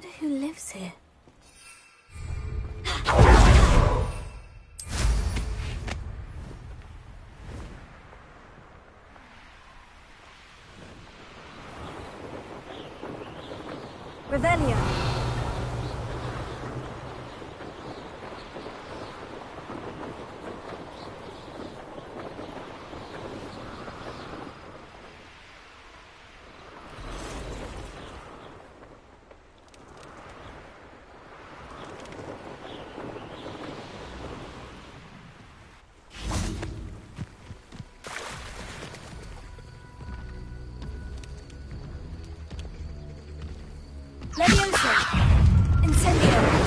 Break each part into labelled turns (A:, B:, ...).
A: wonder who lives here. Revelio. Levioso! Incendio!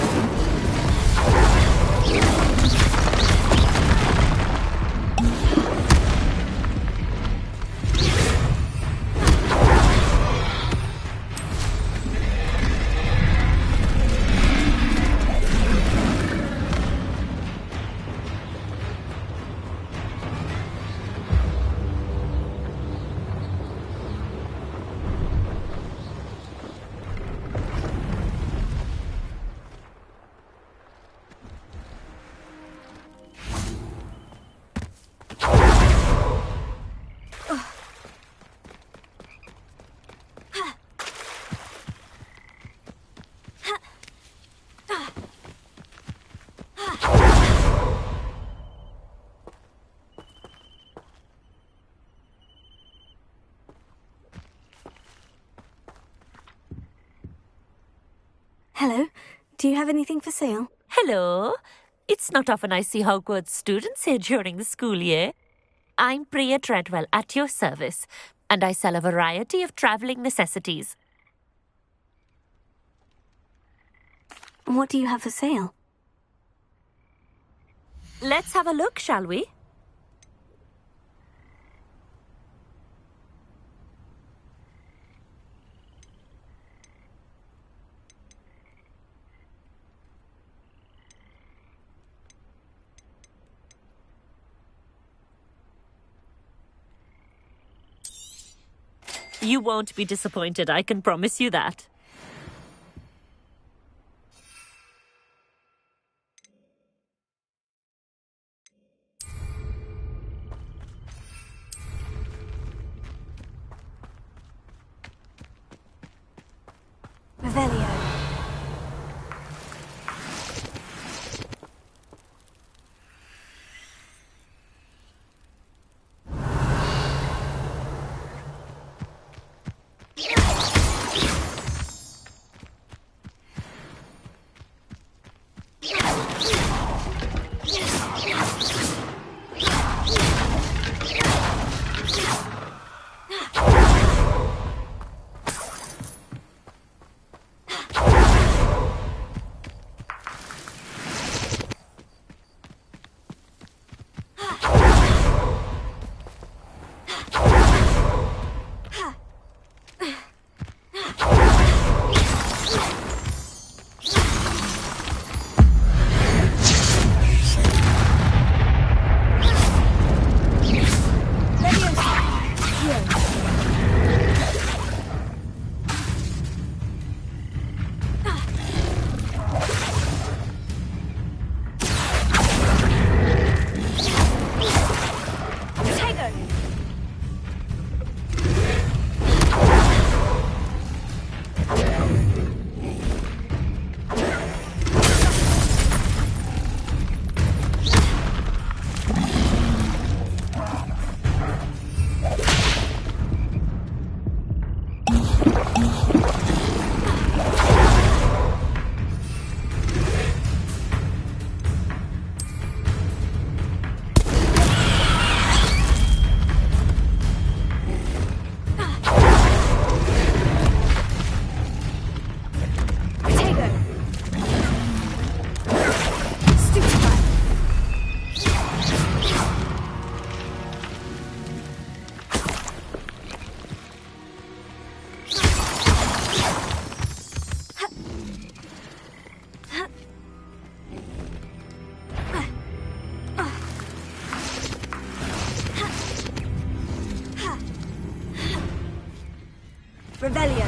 A: Hello. Do you have anything for sale?
B: Hello. It's not often I see Hogwarts students here during the school year. I'm Priya Treadwell, at your service, and I sell a variety of travelling necessities.
A: What do you have for sale?
B: Let's have a look, shall we? You won't be disappointed, I can promise you that.
A: Revelio. Revelio.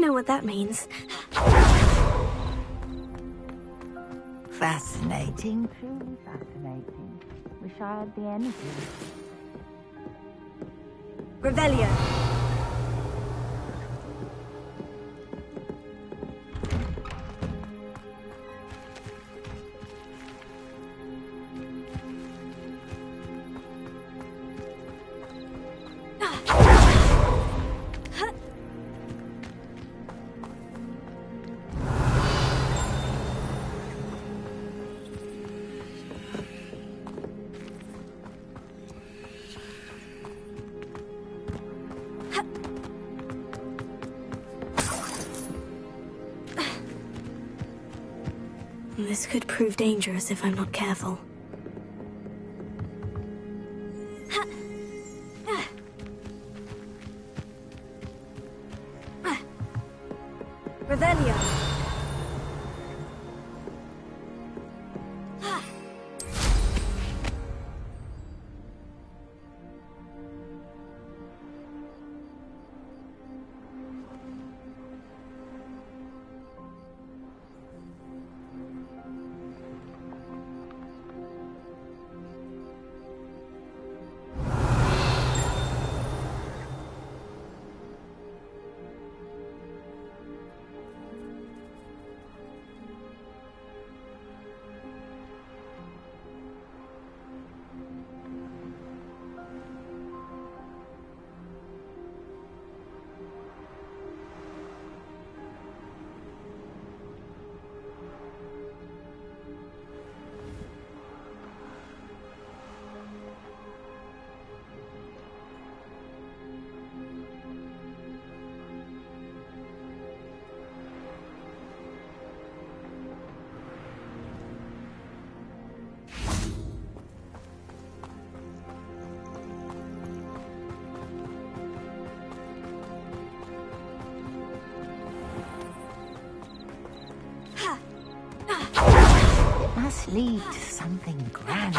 A: know what that means.
C: Fascinating, truly fascinating. Wish I had the energy.
A: Revelio. This could prove dangerous if I'm not careful. Revelio.
C: Must lead to something grand.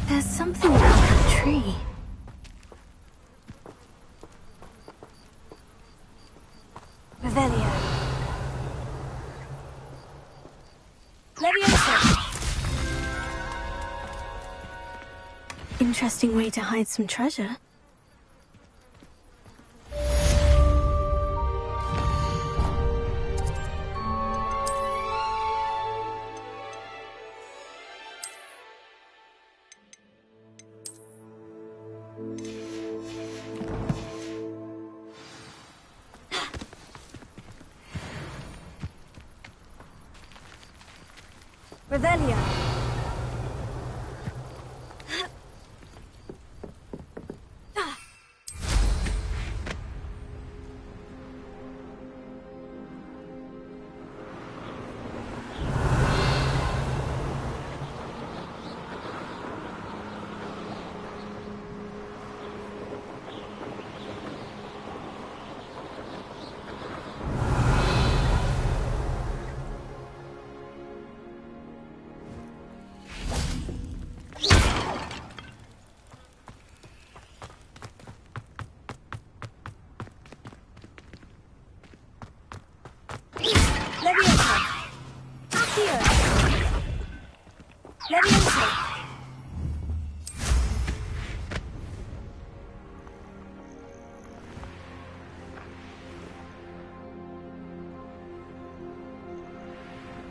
A: There's something about that tree. Revelio. Leviosa. Interesting way to hide some treasure. Revelio.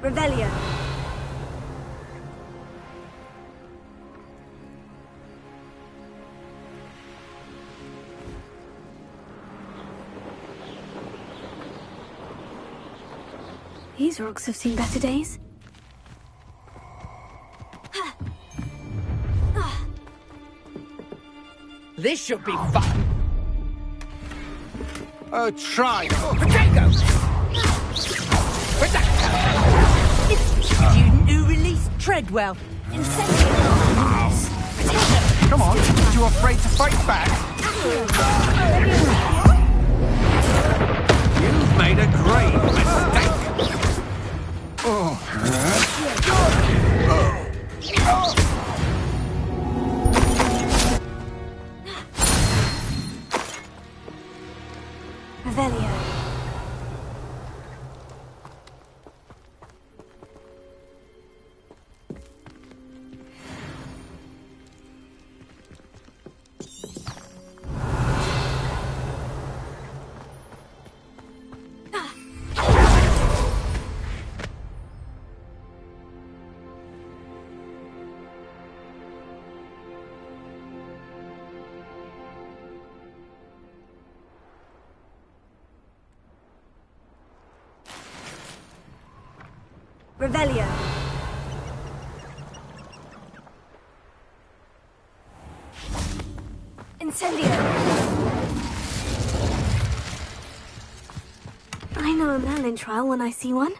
A: Revelio. These rocks have seen better days.
D: This should be fun.
E: Oh, try.
D: Potato! Student who released Treadwell.
E: Come on, are you afraid to fight back? You've made a grave mistake.
A: Revelio. Revelio. Incendio. I know a Merlin trial when I see one.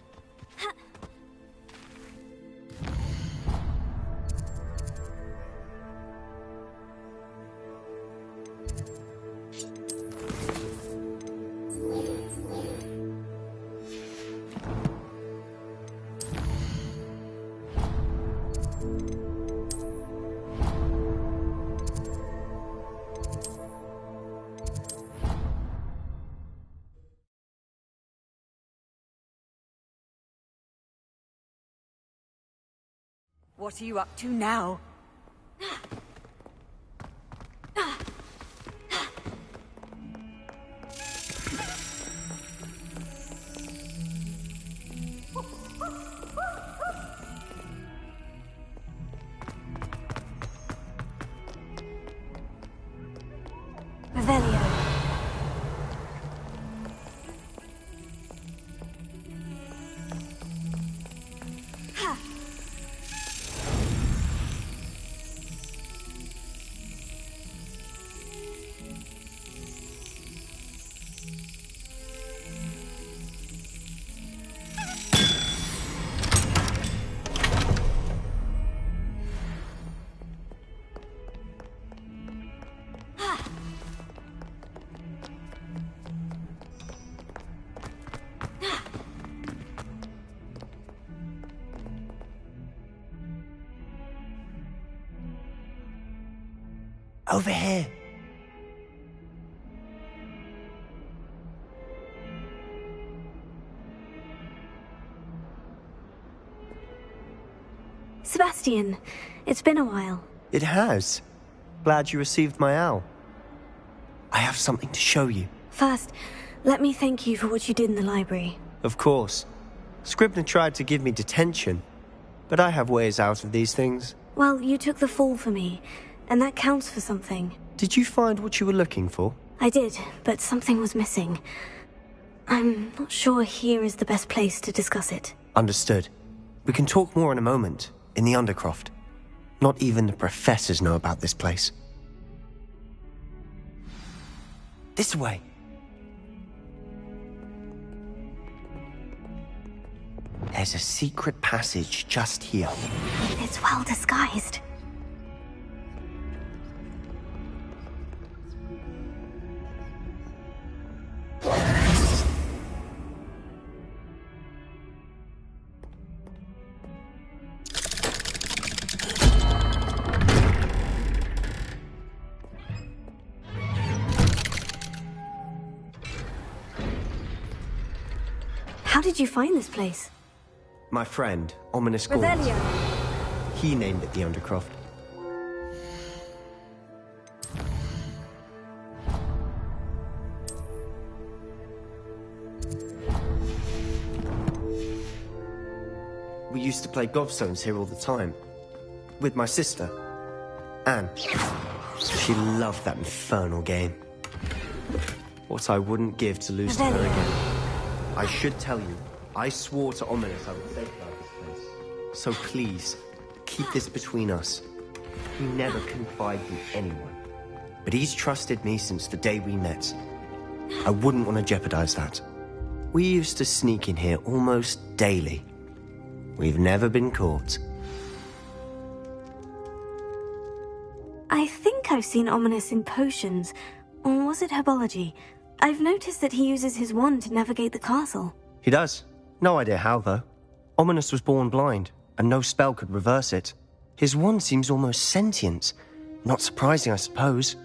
D: What are you up to now?
A: Revelio.
F: Over here.
A: Sebastian, it's been a while.
F: It has. Glad you received my owl. I have something to show you.
A: First, let me thank you for what you did in the library.
F: Of course. Scribner tried to give me detention, but I have ways out of these things.
A: Well, you took the fall for me, and that counts for something.
F: Did you find what you were looking for?
A: I did, but something was missing. I'm not sure here is the best place to discuss it.
F: Understood. We can talk more in a moment, in the Undercroft. Not even the professors know about this place. This way. There's a secret passage just here.
A: It's well disguised. How did you find this place?
F: My friend, Ominous Gaunt.
A: Revelio.
F: He named it the Undercroft. We used to play gobstones here all the time. With my sister, Anne. She loved that infernal game. What I wouldn't give to lose to her again. I should tell you, I swore to Ominous I would safeguard this place. So please, keep this between us. He never confided in anyone. But he's trusted me since the day we met. I wouldn't want to jeopardize that. We used to sneak in here almost daily. We've never been caught.
A: I think I've seen Ominous in potions. Or was it herbology? I've noticed that he uses his wand to navigate the castle.
F: He does. No idea how, though. Ominous was born blind, and no spell could reverse it. His wand seems almost sentient. Not surprising, I suppose.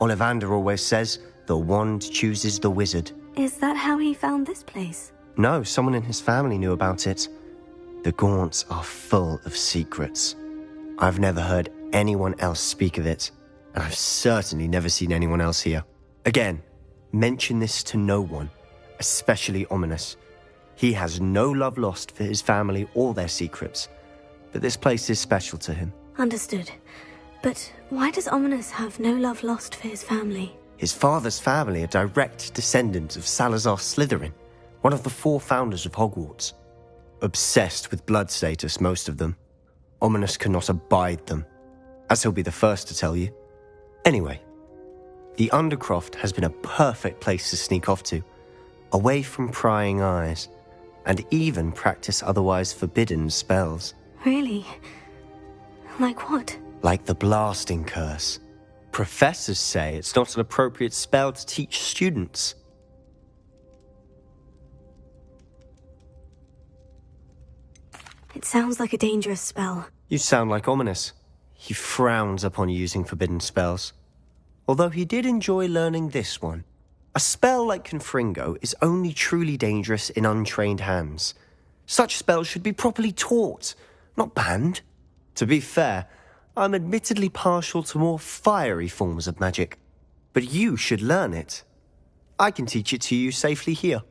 F: Ollivander always says, the wand chooses the wizard.
A: Is that how he found this place?
F: No, someone in his family knew about it. The Gaunts are full of secrets. I've never heard anyone else speak of it, and I've certainly never seen anyone else here. Again, mention this to no one, especially Ominous. He has no love lost for his family or their secrets, but this place is special to him.
A: Understood. But why does Ominous have no love lost for his family?
F: His father's family are direct descendants of Salazar Slytherin, one of the 4 founders of Hogwarts. Obsessed with blood status, most of them. Ominous cannot abide them, as he'll be the first to tell you. Anyway, the Undercroft has been a perfect place to sneak off to, away from prying eyes, and even practice otherwise forbidden spells.
A: Really? Like what?
F: Like the blasting curse. Professors say it's not an appropriate spell to teach students.
A: It sounds like a dangerous spell.
F: You sound like Ominous. He frowns upon using forbidden spells. Although he did enjoy learning this one. A spell like Confringo is only truly dangerous in untrained hands. Such spells should be properly taught, not banned. To be fair, I'm admittedly partial to more fiery forms of magic. But you should learn it. I can teach it to you safely here.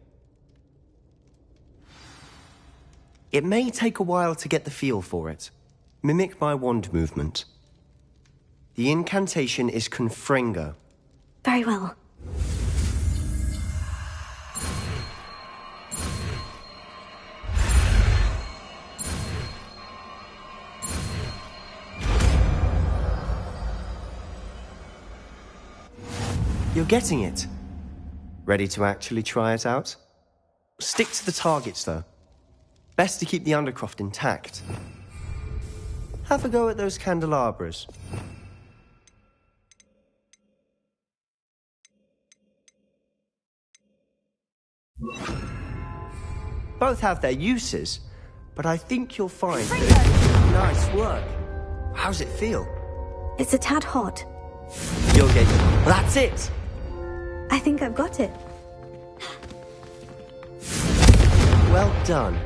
F: It may take a while to get the feel for it. Mimic my wand movement. The incantation is Confringo.
A: Very well.
F: You're getting it. Ready to actually try it out? Stick to the targets, though. Best to keep the Undercroft intact. Have a go at those candelabras. Both have their uses, but I think you'll find that nice work. How's it feel?
A: It's a tad hot.
F: You'll get it. That's it!
A: I think I've got it.
F: Well done.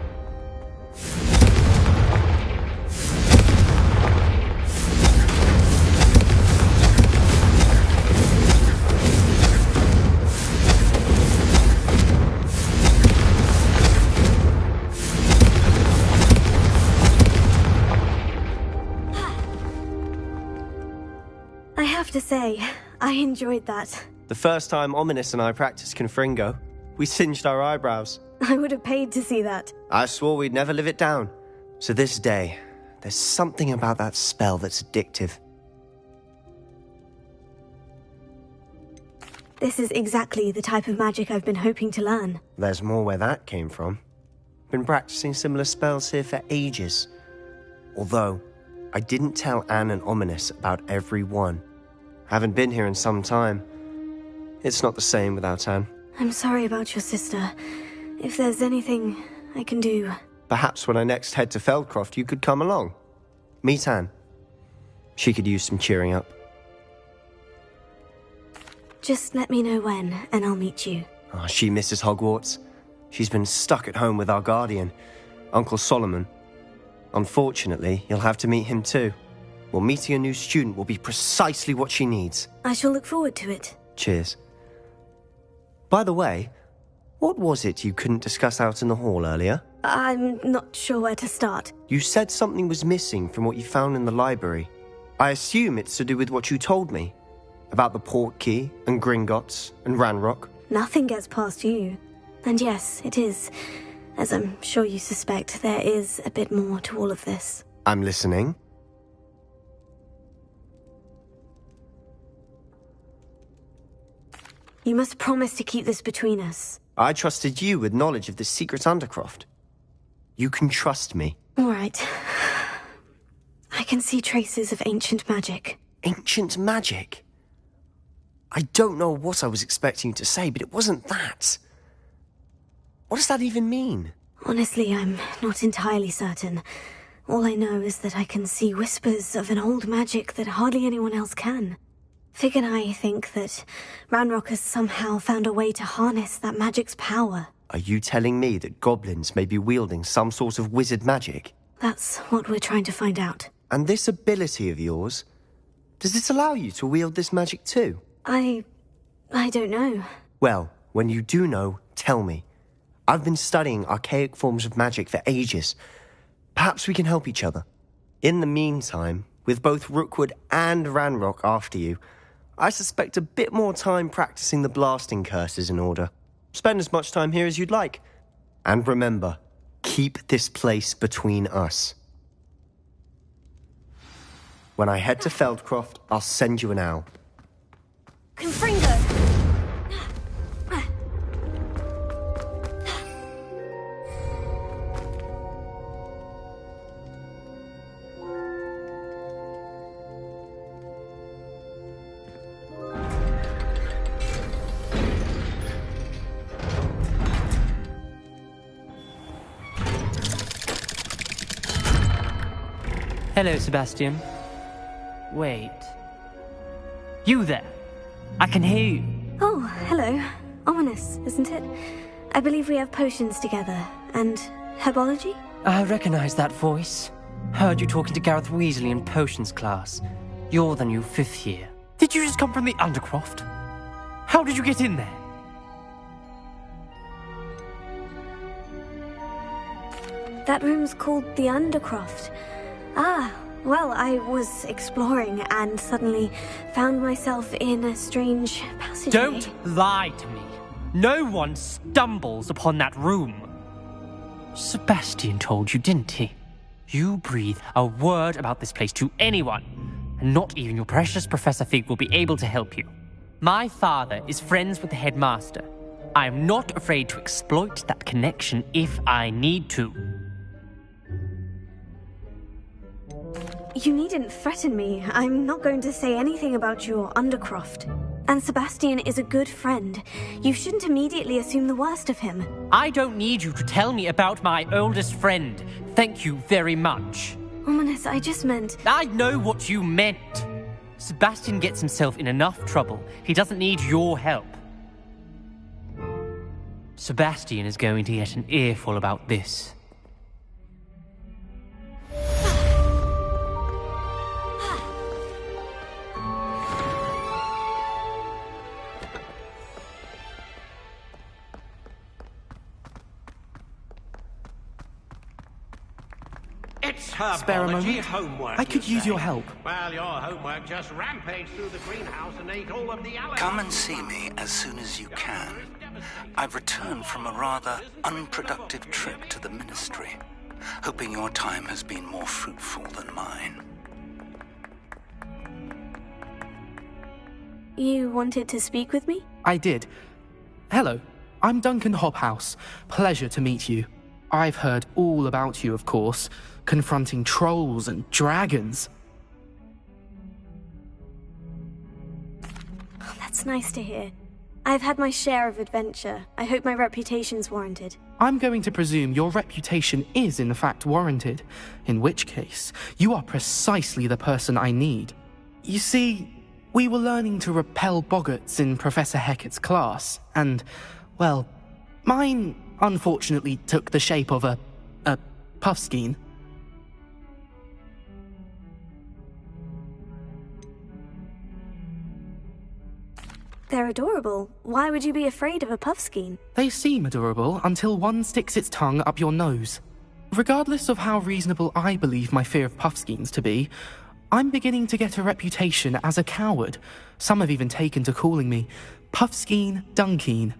A: I have to say, I enjoyed that.
F: The first time Ominous and I practiced Confringo, we singed our eyebrows.
A: I would have paid to see that.
F: I swore we'd never live it down. So this day, there's something about that spell that's addictive.
A: This is exactly the type of magic I've been hoping to learn.
F: There's more where that came from. Been practicing similar spells here for ages. Although, I didn't tell Anne and Ominous about every one. Haven't been here in some time. It's not the same without Anne.
A: I'm sorry about your sister. If there's anything I can do...
F: Perhaps when I next head to Feldcroft, you could come along. Meet Anne. She could use some cheering up.
A: Just let me know when, and I'll meet you.
F: Oh, she misses Hogwarts. She's been stuck at home with our guardian, Uncle Solomon. Unfortunately, you'll have to meet him too. Well, meeting a new student will be precisely what she needs.
A: I shall look forward to it.
F: Cheers. By the way, what was it you couldn't discuss out in the hall earlier?
A: I'm not sure where to start.
F: You said something was missing from what you found in the library. I assume it's to do with what you told me. About the port key, and Gringotts, and Ranrock.
A: Nothing gets past you. And yes, it is. As I'm sure you suspect, there is a bit more to all of this.
F: I'm listening.
A: You must promise to keep this between us.
F: I trusted you with knowledge of the secret Undercroft. You can trust me.
A: All right. I can see traces of ancient magic.
F: Ancient magic? I don't know what I was expecting you to say, but it wasn't that. What does that even mean?
A: Honestly, I'm not entirely certain. All I know is that I can see whispers of an old magic that hardly anyone else can. Fig and I think that Ranrock has somehow found a way to harness that magic's power.
F: Are you telling me that goblins may be wielding some sort of wizard magic?
A: That's what we're trying to find out.
F: And this ability of yours, does it allow you to wield this magic too?
A: I don't know.
F: Well, when you do know, tell me. I've been studying archaic forms of magic for ages. Perhaps we can help each other. In the meantime, with both Rookwood and Ranrock after you, I suspect a bit more time practicing the blasting curse is in order. Spend as much time here as you'd like. And remember, keep this place between us. When I head to Feldcroft, I'll send you an owl.
A: Confringo!
G: Hello, Sebastian. Wait. You there? I can hear you.
A: Oh, hello. Ominous, isn't it? I believe we have potions together. And herbology?
G: I recognize that voice. Heard you talking to Gareth Weasley in potions class. You're the new 5th year. Did you just come from the Undercroft? How did you get in there?
A: That room's called the Undercroft. Ah, well, I was exploring and suddenly found myself in a strange passageway.
G: Don't lie to me. No one stumbles upon that room. Sebastian told you, didn't he? You breathe a word about this place to anyone, and not even your precious Professor Fig will be able to help you. My father is friends with the headmaster. I am not afraid to exploit that connection if I need to.
A: You needn't threaten me. I'm not going to say anything about your Undercroft. And Sebastian is a good friend. You shouldn't immediately assume the worst of him.
G: I don't need you to tell me about my oldest friend. Thank you very much.
A: Ominous, I just meant...
G: I know what you meant. Sebastian gets himself in enough trouble. He doesn't need your help. Sebastian is going to get an earful about this.
E: It's
H: Spare a
E: herbology
H: moment?
E: homework.
H: I could
E: you
H: use your
E: say?
H: help.
E: Well, your homework just rampaged through the greenhouse and ate all of the alligators.
I: Come and see me as soon as you can. I've returned from a rather unproductive trip to the Ministry, hoping your time has been more fruitful than mine.
A: You wanted to speak with me?
H: I did. Hello, I'm Duncan Hobhouse. Pleasure to meet you. I've heard all about you, of course, confronting trolls and dragons.
A: Oh, that's nice to hear. I've had my share of adventure. I hope my reputation's warranted.
H: I'm going to presume your reputation is in fact warranted, in which case, you are precisely the person I need. You see, we were learning to repel boggarts in Professor Hecat's class, and, well, mine unfortunately took the shape of a puffskein.
A: They're adorable. Why would you be afraid of a puffskein?
H: They seem adorable until one sticks its tongue up your nose. Regardless of how reasonable I believe my fear of puffskeins to be, I'm beginning to get a reputation as a coward. Some have even taken to calling me Puffskeen Dunkeen.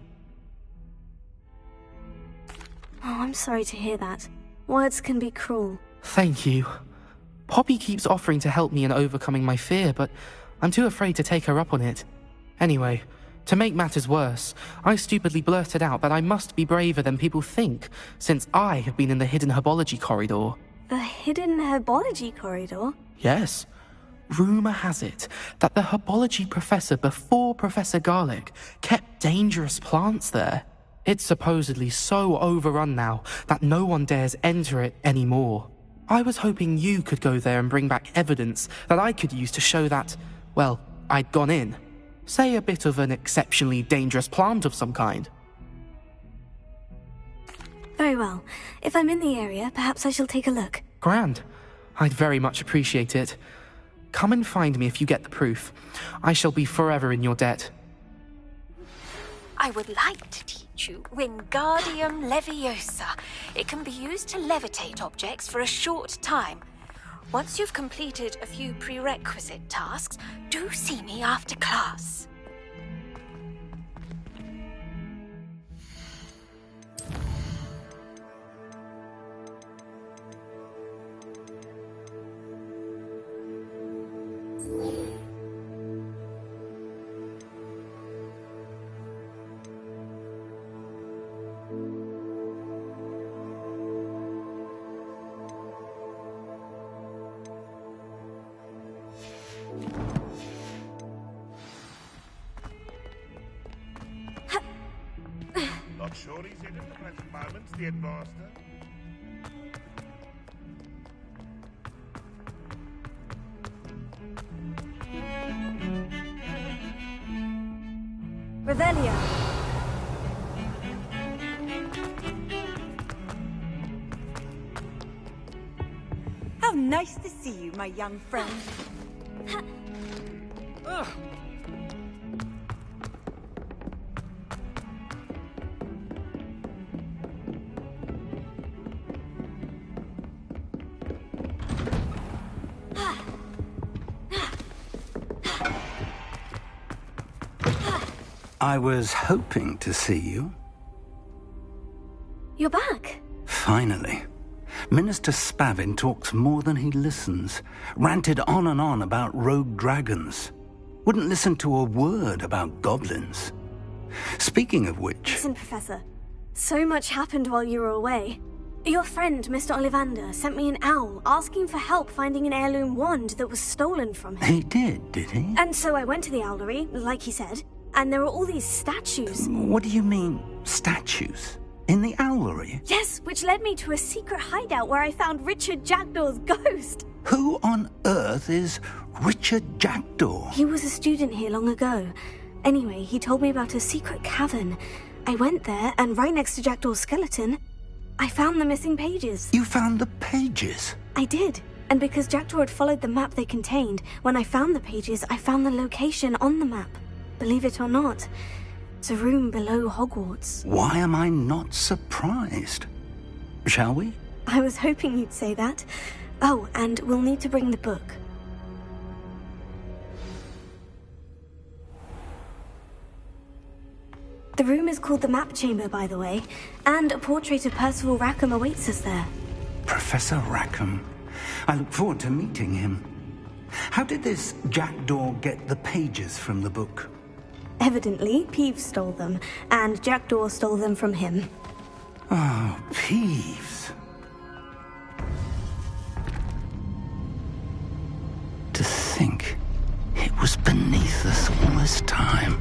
A: Oh, I'm sorry to hear that. Words can be cruel.
H: Thank you. Poppy keeps offering to help me in overcoming my fear, but I'm too afraid to take her up on it. Anyway, to make matters worse, I stupidly blurted out that I must be braver than people think, since I have been in the hidden herbology corridor.
A: The hidden herbology corridor?
H: Yes. Rumour has it that the herbology professor before Professor Garlic kept dangerous plants there. It's supposedly so overrun now that no one dares enter it anymore. I was hoping you could go there and bring back evidence that I could use to show that, well, I'd gone in. Say a bit of an exceptionally dangerous plant of some kind.
A: Very well. If I'm in the area, perhaps I shall take a look.
H: Grand. I'd very much appreciate it. Come and find me if you get the proof. I shall be forever in your debt.
J: I would like to teach you Wingardium Leviosa. It can be used to levitate objects for a short time. Once you've completed a few prerequisite tasks, do see me after class.
K: Not sure he's in at the present moment, the headmaster.
A: Revelio.
D: How nice to see you, my young friend. Ugh.
I: I was hoping to see you.
A: You're back.
I: Finally. Minister Spavin talks more than he listens. Ranted on and on about rogue dragons. Wouldn't listen to a word about goblins. Speaking of which...
A: Listen, Professor. So much happened while you were away. Your friend, Mr. Ollivander, sent me an owl asking for help finding an heirloom wand that was stolen from him.
I: He did he?
A: And so I went to the owlery, like he said, and there were all these statues.
I: What do you mean, statues? In the owlery?
A: Yes, which led me to a secret hideout where I found Richard Jackdaw's ghost.
I: Who on earth is Richard Jackdaw?
A: He was a student here long ago. Anyway, he told me about a secret cavern. I went there, and right next to Jackdaw's skeleton, I found the missing pages.
I: You found the pages?
A: I did. And because Jackdaw had followed the map they contained, when I found the pages, I found the location on the map. Believe it or not, it's a room below Hogwarts.
I: Why am I not surprised? Shall we?
A: I was hoping you'd say that. Oh, and we'll need to bring the book. The room is called the Map Chamber, by the way, and a portrait of Percival Rackham awaits us there.
I: Professor Rackham. I look forward to meeting him. How did this Jackdaw get the pages from the book?
A: Evidently, Peeves stole them, and Jackdaw stole them from him.
I: Oh, Peeves. To think it was beneath us all this time.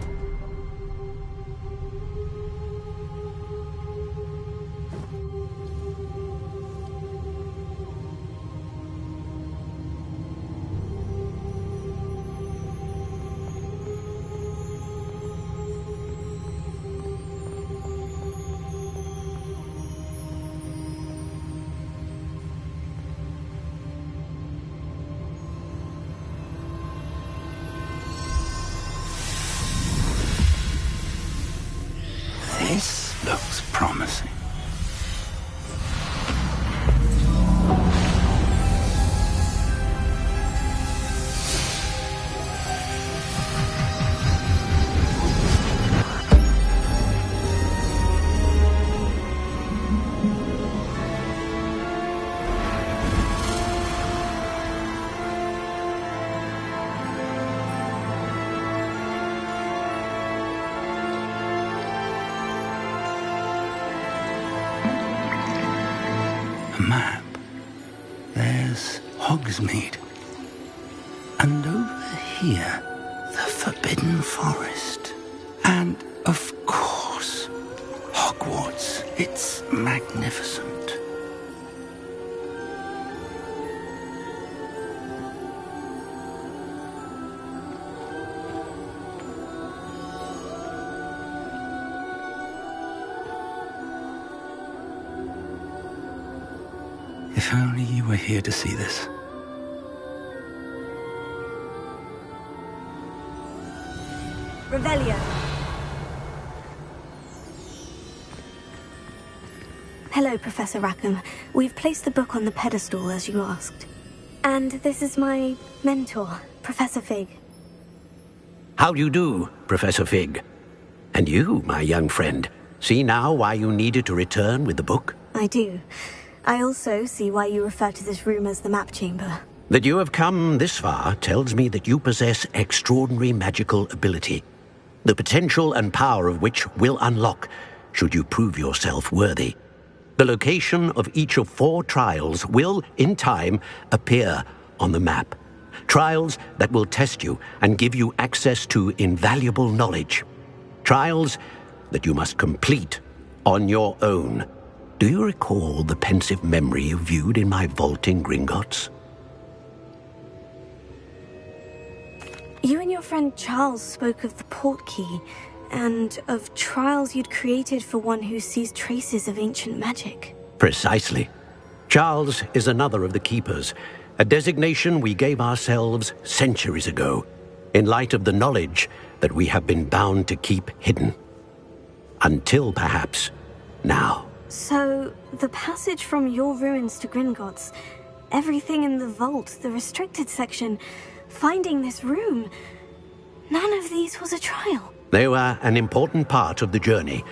I: This looks promising. Map. There's Hogsmeade. And over here, the Forbidden Forest. And, of course, Hogwarts. It's magnificent. If only you were here to see this.
A: Revelio. Hello, Professor Rackham. We've placed the book on the pedestal, as you asked. And this is my mentor, Professor Fig.
L: How do you do, Professor Fig? And you, my young friend, see now why you needed to return with the book?
A: I do. I also see why you refer to this room as the map chamber.
L: That you have come this far tells me that you possess extraordinary magical ability, the potential and power of which will unlock should you prove yourself worthy. The location of each of 4 trials will, in time, appear on the map. Trials that will test you and give you access to invaluable knowledge. Trials that you must complete on your own. Do you recall the pensive memory you viewed in my vault in Gringotts?
A: You and your friend Charles spoke of the portkey, and of trials you'd created for one who sees traces of ancient magic.
L: Precisely. Charles is another of the Keepers, a designation we gave ourselves centuries ago, in light of the knowledge that we have been bound to keep hidden. Until, perhaps, now.
A: So, the passage from your ruins to Gringotts, everything in the vault, the restricted section, finding this room, none of these was a trial.
L: They were an important part of the journey,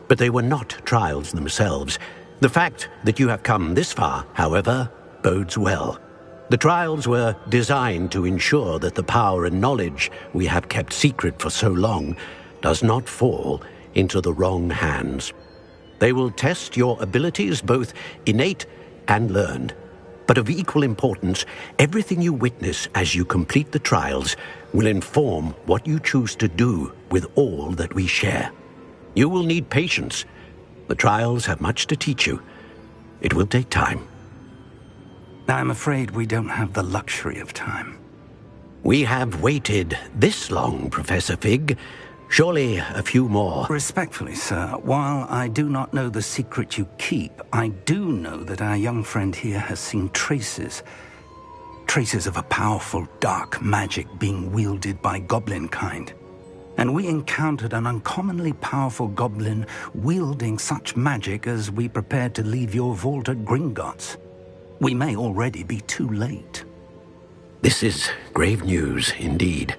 L: but they were not trials themselves. The fact that you have come this far, however, bodes well. The trials were designed to ensure that the power and knowledge we have kept secret for so long does not fall into the wrong hands. They will test your abilities, both innate and learned. But of equal importance, everything you witness as you complete the trials will inform what you choose to do with all that we share. You will need patience. The trials have much to teach you. It will take time.
I: I'm afraid we don't have the luxury of time.
L: We have waited this long, Professor Fig. Surely a few more.
I: Respectfully, sir, while I do not know the secret you keep, I do know that our young friend here has seen traces of a powerful dark magic being wielded by goblin kind. And we encountered an uncommonly powerful goblin wielding such magic as we prepared to leave your vault at Gringotts. We may already be too late.
L: This is grave news indeed.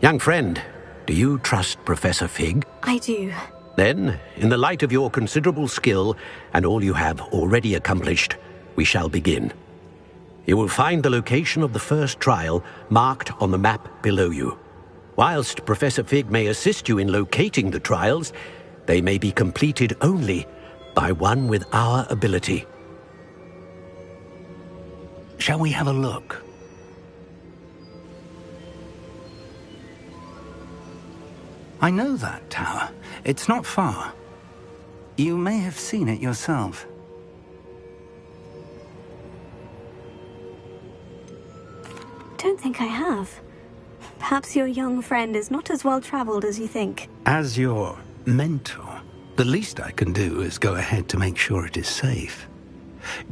L: Young friend, do you trust Professor Fig?
A: I do.
L: Then, in the light of your considerable skill and all you have already accomplished, we shall begin. You will find the location of the first trial marked on the map below you. Whilst Professor Fig may assist you in locating the trials, they may be completed only by one with our ability.
I: Shall we have a look? I know that tower. It's not far. You may have seen it yourself.
A: Don't think I have. Perhaps your young friend is not as well-traveled as you think.
I: As your mentor, the least I can do is go ahead to make sure it is safe.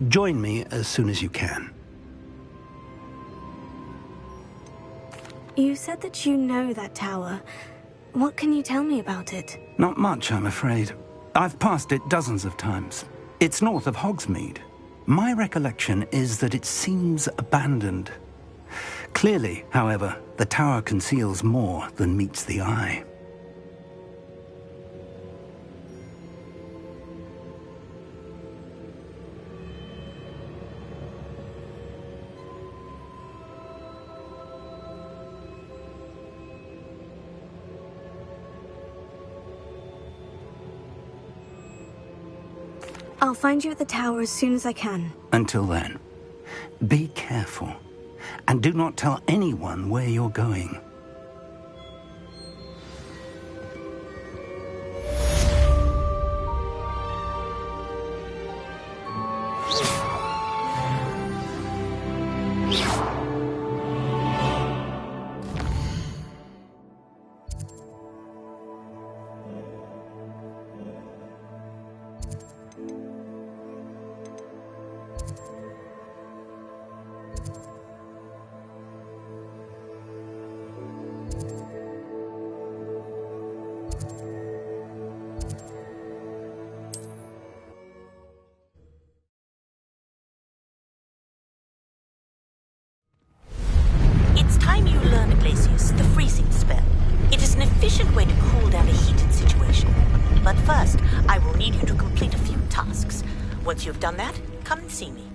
I: Join me as soon as you can.
A: You said that you know that tower. What can you tell me about it?
I: Not much, I'm afraid. I've passed it dozens of times. It's north of Hogsmeade. My recollection is that it seems abandoned. Clearly, however, the tower conceals more than meets the eye.
A: I'll find you at the tower as soon as I can.
I: Until then, be careful, and do not tell anyone where you're going.
M: It's time you learn, Glacius, the freezing spell. It is an efficient way to cool down a heated situation. But first, I will need you to complete a few tasks. Once you've done that, come and see me.